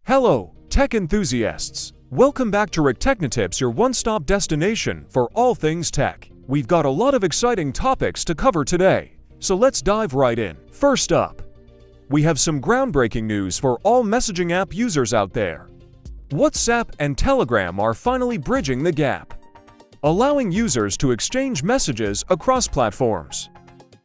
Hello, tech enthusiasts! Welcome back to Rictecnotips, your one-stop destination for all things tech. We've got a lot of exciting topics to cover today, so let's dive right in. First up, we have some groundbreaking news for all messaging app users out there. WhatsApp and Telegram are finally bridging the gap, allowing users to exchange messages across platforms.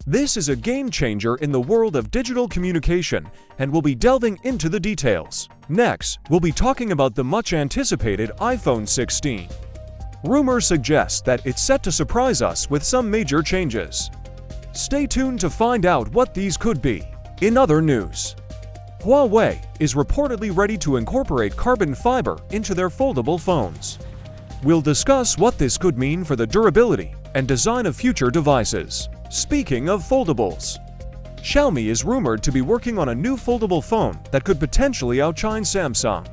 This is a game changer in the world of digital communication, and we'll be delving into the details. Next, we'll be talking about the much-anticipated iPhone 16. Rumors suggest that it's set to surprise us with some major changes. Stay tuned to find out what these could be. In other news, Huawei is reportedly ready to incorporate carbon fiber into their foldable phones. We'll discuss what this could mean for the durability and design of future devices. Speaking of foldables, Xiaomi is rumored to be working on a new foldable phone that could potentially outshine Samsung.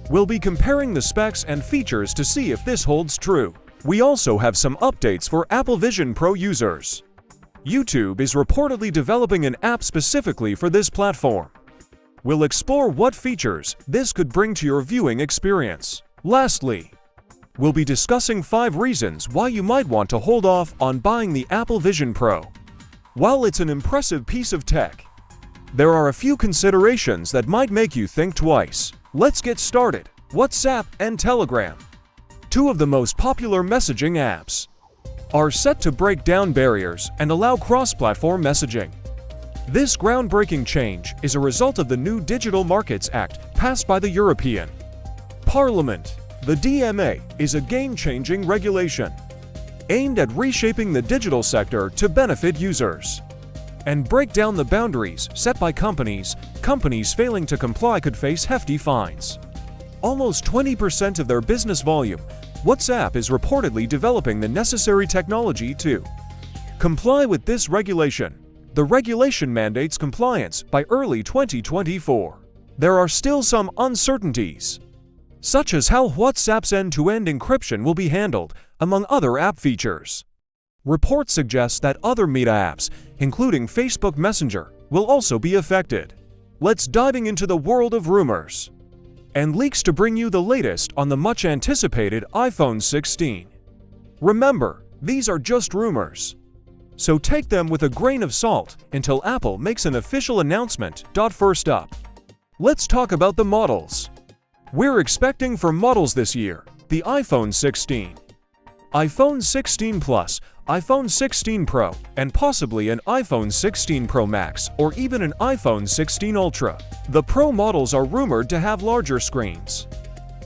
We'll be comparing the specs and features to see if this holds true. We also have some updates for Apple Vision Pro users. YouTube is reportedly developing an app specifically for this platform. We'll explore what features this could bring to your viewing experience. Lastly, we'll be discussing 5 reasons why you might want to hold off on buying the Apple Vision Pro. While it's an impressive piece of tech, there are a few considerations that might make you think twice. Let's get started. WhatsApp and Telegram, 2 of the most popular messaging apps, are set to break down barriers and allow cross-platform messaging. This groundbreaking change is a result of the new Digital Markets Act passed by the European Parliament. The DMA is a game-changing regulation aimed at reshaping the digital sector to benefit users and break down the boundaries set by companies. Companies failing to comply could face hefty fines. Almost 20% of their business volume, WhatsApp is reportedly developing the necessary technology to comply with this regulation. The regulation mandates compliance by early 2024. There are still some uncertainties, such as how WhatsApp's end-to-end encryption will be handled, among other app features. Reports suggest that other Meta apps, including Facebook Messenger, will also be affected. Let's diving into the world of rumors and leaks to bring you the latest on the much-anticipated iPhone 16. Remember, these are just rumors, so take them with a grain of salt until Apple makes an official announcement. First up, let's talk about the models we're expecting for models this year. The iPhone 16, iPhone 16 Plus, iPhone 16 Pro, and possibly an iPhone 16 Pro Max or even an iPhone 16 Ultra. The Pro models are rumored to have larger screens,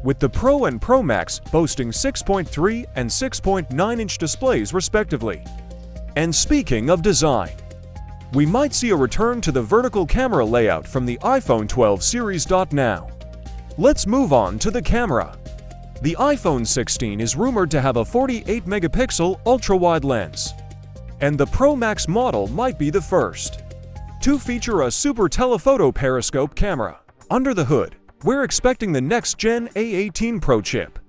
with the Pro and Pro Max boasting 6.3 and 6.9-inch displays respectively. And speaking of design, we might see a return to the vertical camera layout from the iPhone 12 series. Now, let's move on to the camera. The iPhone 16 is rumored to have a 48-megapixel ultra-wide lens, and the Pro Max model might be the first to feature a super telephoto periscope camera. Under the hood, we're expecting the next-gen A18 Pro chip,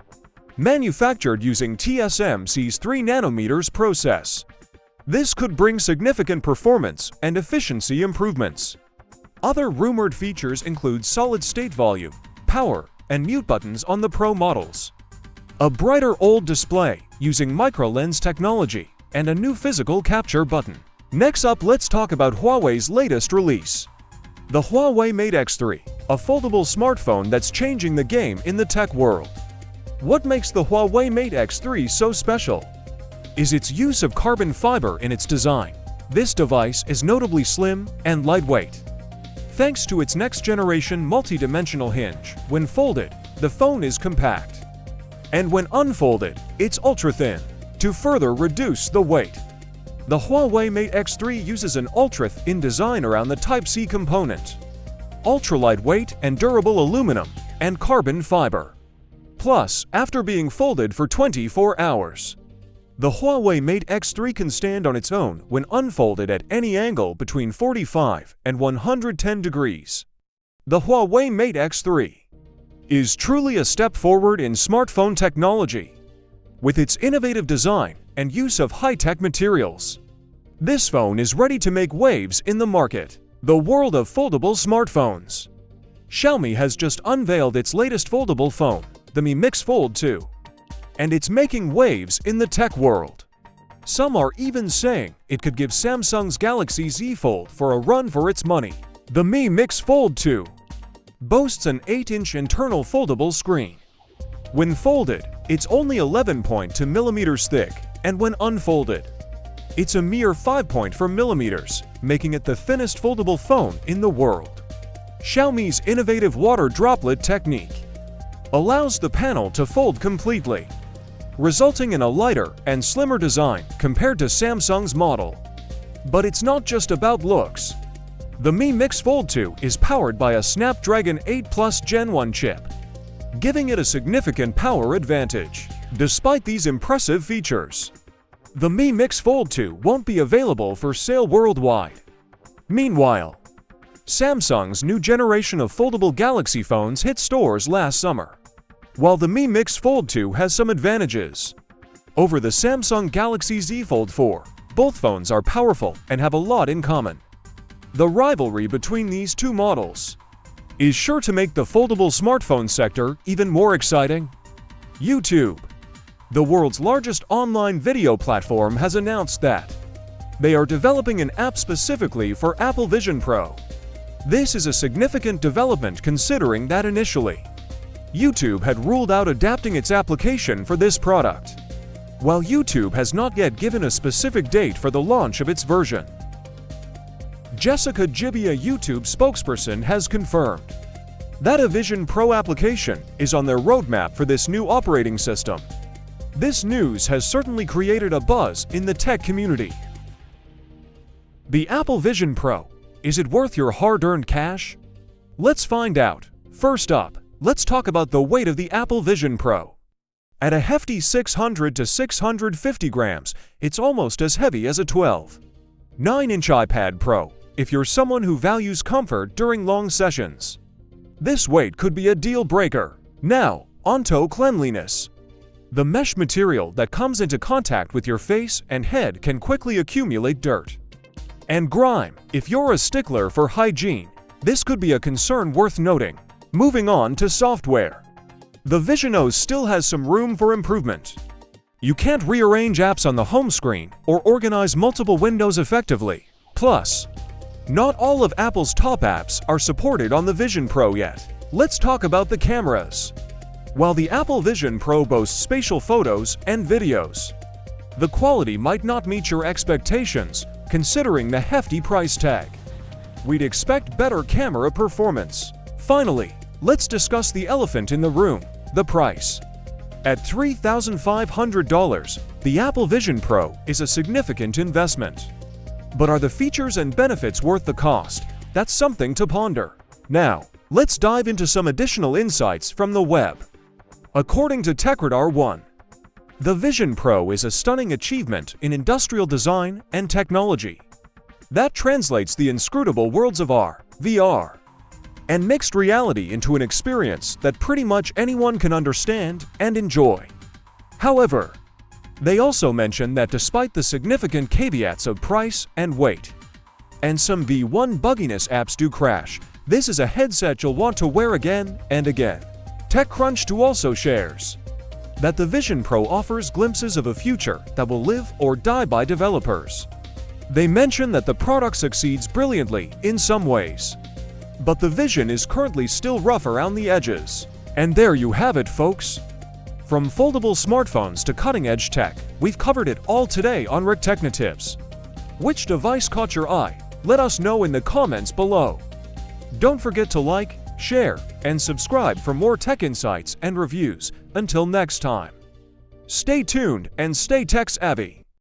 manufactured using TSMC's 3nm process. This could bring significant performance and efficiency improvements. Other rumored features include solid-state volume, power, and mute buttons on the Pro models, a brighter OLED display using micro-lens technology, and a new physical capture button. Next up, let's talk about Huawei's latest release, the Huawei Mate X3, a foldable smartphone that's changing the game in the tech world. What makes the Huawei Mate X3 so special is its use of carbon fiber in its design. This device is notably slim and lightweight, thanks to its next-generation multi-dimensional hinge. When folded, the phone is compact, and when unfolded, it's ultra-thin to further reduce the weight. The Huawei Mate X3 uses an ultra-thin design around the Type-C component, ultra-lightweight and durable aluminum, and carbon fiber. Plus, after being folded for 24 hours, the Huawei Mate X3 can stand on its own when unfolded at any angle between 45 and 110 degrees. The Huawei Mate X3 is truly a step forward in smartphone technology. With its innovative design and use of high-tech materials, this phone is ready to make waves in the market. The world of foldable smartphones. Xiaomi has just unveiled its latest foldable phone, the Mi Mix Fold 2. And it's making waves in the tech world. Some are even saying it could give Samsung's Galaxy Z Fold for a run for its money. The Mi Mix Fold 2 boasts an 8-inch internal foldable screen. When folded, it's only 11.2 millimeters thick, and when unfolded, it's a mere 5.4 millimeters, making it the thinnest foldable phone in the world. Xiaomi's innovative water droplet technique allows the panel to fold completely, resulting in a lighter and slimmer design compared to Samsung's model. But it's not just about looks. The Mi Mix Fold 2 is powered by a Snapdragon 8 Plus Gen 1 chip, giving it a significant power advantage. Despite these impressive features, the Mi Mix Fold 2 won't be available for sale worldwide. Meanwhile, Samsung's new generation of foldable Galaxy phones hit stores last summer. While the Mi Mix Fold 2 has some advantages over the Samsung Galaxy Z Fold 4, both phones are powerful and have a lot in common. The rivalry between these two models is sure to make the foldable smartphone sector even more exciting. YouTube, the world's largest online video platform, has announced that they are developing an app specifically for Apple Vision Pro. This is a significant development considering that initially, YouTube had ruled out adapting its application for this product. While YouTube has not yet given a specific date for the launch of its version, Jessica Gibbia, YouTube spokesperson, has confirmed that a Vision Pro application is on their roadmap for this new operating system. This news has certainly created a buzz in the tech community. The Apple Vision Pro, is it worth your hard-earned cash? Let's find out. First up, let's talk about the weight of the Apple Vision Pro. At a hefty 600 to 650 grams, it's almost as heavy as a 12.9-inch iPad Pro, if you're someone who values comfort during long sessions. This weight could be a deal breaker. Now, onto cleanliness. The mesh material that comes into contact with your face and head can quickly accumulate dirt and grime. If you're a stickler for hygiene, this could be a concern worth noting. Moving on to software. The Vision OS still has some room for improvement. You can't rearrange apps on the home screen or organize multiple windows effectively. Plus, not all of Apple's top apps are supported on the Vision Pro yet. Let's talk about the cameras. While the Apple Vision Pro boasts spatial photos and videos, the quality might not meet your expectations considering the hefty price tag. We'd expect better camera performance. Finally, let's discuss the elephant in the room, the price. At $3,500, the Apple Vision Pro is a significant investment. But are the features and benefits worth the cost? That's something to ponder. Now, let's dive into some additional insights from the web. According to TechRadar1, the Vision Pro is a stunning achievement in industrial design and technology that translates the inscrutable worlds of AR, VR, and mixed reality into an experience that pretty much anyone can understand and enjoy. However, they also mention that despite the significant caveats of price and weight, and some V1 bugginess apps do crash, this is a headset you'll want to wear again and again. TechCrunch too also shares that the Vision Pro offers glimpses of a future that will live or die by developers. They mention that the product succeeds brilliantly in some ways, but the vision is currently still rough around the edges. And there you have it, folks. From foldable smartphones to cutting-edge tech, we've covered it all today on Rictecnotips. Which device caught your eye? Let us know in the comments below. Don't forget to like, share, and subscribe for more tech insights and reviews. Until next time, stay tuned and stay tech-savvy.